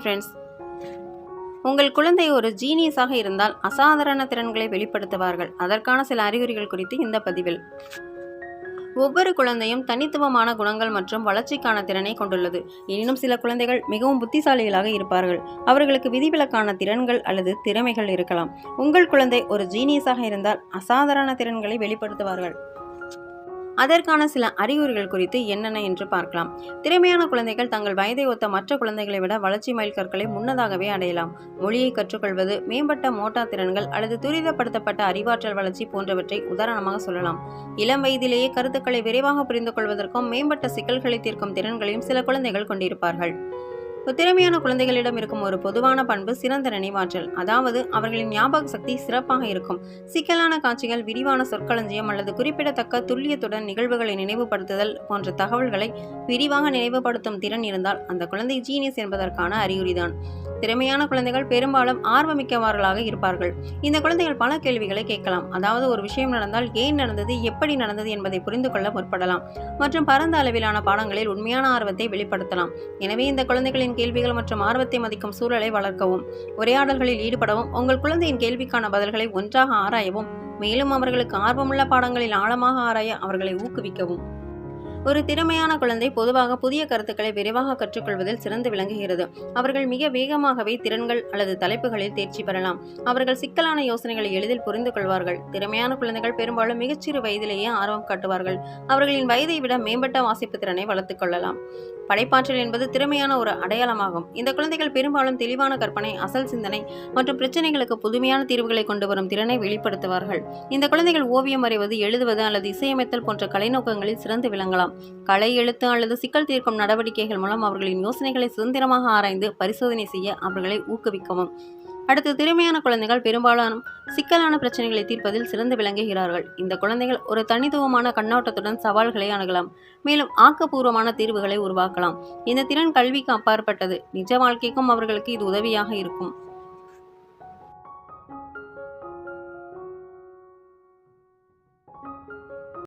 Hi friends, உங்கள் குழந்தை ஒரு ஜீனியஸாக இருந்தால் அசாதாரண திறன்களை வெளிப்படுத்துவார்கள். அதற்கான சில அறிகுறிகள் குறித்து இந்த பதிவில். ஒவ்வொரு குழந்தையும் தனித்துவமான குணங்கள் மற்றும் வளர்ச்சிக்கான திறனை கொண்டுள்ளது. எனினும் சில குழந்தைகள் மிகவும் புத்திசாலிகளாக இருப்பார்கள். அவர்களுக்கு விதிவிலக்கான திறன்கள் அல்லது திறமைகள் இருக்கலாம். உங்கள் குழந்தை ஒரு ஜீனியஸாக இருந்தால் அசாதாரண திறன்களை வெளிப்படுத்துவார்கள். அதற்கான சில அறிகுறிகள் குறித்து என்னென்ன என்று பார்க்கலாம். திறமையான குழந்தைகள் தங்கள் வயதை ஒத்த மற்ற குழந்தைகளை விட வளர்ச்சி மைல்கற்களை முன்னதாகவே அடையலாம். மொழியை கற்றுக்கொள்வது, மேம்பட்ட மோட்டார் திறன்கள் அல்லது துரிதப்படுத்தப்பட்ட அறிவாற்றல் வளர்ச்சி போன்றவற்றை உதாரணமாக சொல்லலாம். இளம் வயதிலேயே கருத்துக்களை விரைவாக புரிந்து கொள்வதற்கும் மேம்பட்ட சிக்கல்களை தீர்க்கும் திறன்களையும் சில குழந்தைகள் கொண்டிருப்பார்கள். திறமையான குழந்தைகளிடம் இருக்கும் ஒரு பொதுவான பண்பு சிறந்த நினைவாற்றல். அதாவது அவர்களின் ஞாபக சக்தி சிறப்பாக இருக்கும். சிக்கலான காட்சிகள், விரிவான சொற்களஞ்சியம் அல்லது குறிப்பிடத்தக்க துல்லியத்துடன் நிகழ்வுகளை நினைவுபடுத்துதல் போன்ற தகவல்களை விரிவாக நினைவுபடுத்தும் திறன் இருந்தால் அந்த குழந்தை ஜீனியஸ் என்பதற்கான அறிகுறிதான். திறமையான குழந்தைகள் பெரும்பாலும் ஆர்வமிக்கவர்களாக இருப்பார்கள். இந்த குழந்தைகள் பல கேள்விகளை கேட்கலாம். அதாவது ஒரு விஷயம் நடந்தால் ஏன் நடந்தது, எப்படி நடந்தது என்பதை புரிந்து கொள்ள முற்படலாம் மற்றும் பரந்த அளவிலான பாடங்களில் உண்மையான ஆர்வத்தை வெளிப்படுத்தலாம். எனவே இந்த குழந்தைகளின் கேள்விகள் மற்றும் ஆர்வத்தை மதிக்கும் சூழலை வளர்க்கவும், உரையாடல்களில் ஈடுபடவும், உங்கள் குழந்தையின் கேள்விக்கான பதில்களை ஒன்றாக ஆராயவும், மேலும் அவர்களுக்கு ஆர்வமுள்ள பாடங்களில் ஆழமாக ஆராய அவர்களை ஊக்குவிக்கவும். ஒரு திறமையான குழந்தை பொதுவாக புதிய கருத்துக்களை விரைவாக கற்றுக்கொள்வதில் சிறந்து விளங்குகிறது. அவர்கள் மிக வேகமாகவே திறன்கள் அல்லது தலைப்புகளில் தேர்ச்சி பெறலாம். அவர்கள் சிக்கலான யோசனைகளை எளிதில் புரிந்து கொள்வார்கள். திறமையான குழந்தைகள் பெரும்பாலும் மிகச்சிறு வயதிலேயே ஆர்வம் காட்டுவார்கள். அவர்களின் வயதை விட மேம்பட்ட வாசிப்பு திறனை வளர்த்துக் கொள்ளலாம். படைப்பாற்றல் என்பது திறமையான ஒரு அடையாளமாகும். இந்த குழந்தைகள் பெரும்பாலும் தெளிவான கற்பனை, அசல் சிந்தனை மற்றும் பிரச்சனைகளுக்கு புதுமையான தீர்வுகளை கொண்டு வரும் திறனை வெளிப்படுத்துவார்கள். இந்த குழந்தைகள் ஓவியம் வரைவது, எழுதுவது அல்லது இசையமைத்தல் போன்ற கலைநோக்கங்களில் சிறந்து விளங்கலாம். கலை, எழுத்து அல்லது சிக்கல் தீர்க்கும் நடவடிக்கைகள் மூலம் அவர்களின் யோசனைகளை சுதந்திரமாக ஆராய்ந்து பரிசோதனை செய்ய அவர்களை ஊக்குவிக்கவும். அடுத்து, திறமையான குழந்தைகள் பெரும்பாலும் சிக்கலான பிரச்சனைகளை தீர்ப்பதில் சிறந்து விளங்குகிறார்கள். இந்த குழந்தைகள் ஒரு தனித்துவமான கண்ணோட்டத்துடன் சவால்களை அணுகலாம், மேலும் ஆக்கப்பூர்வமான தீர்வுகளை உருவாக்கலாம். இந்த திறன் கல்விக்கு அப்பாற்பட்டது. நிஜ வாழ்க்கைக்கும் அவர்களுக்கு இது உதவியாக இருக்கும்.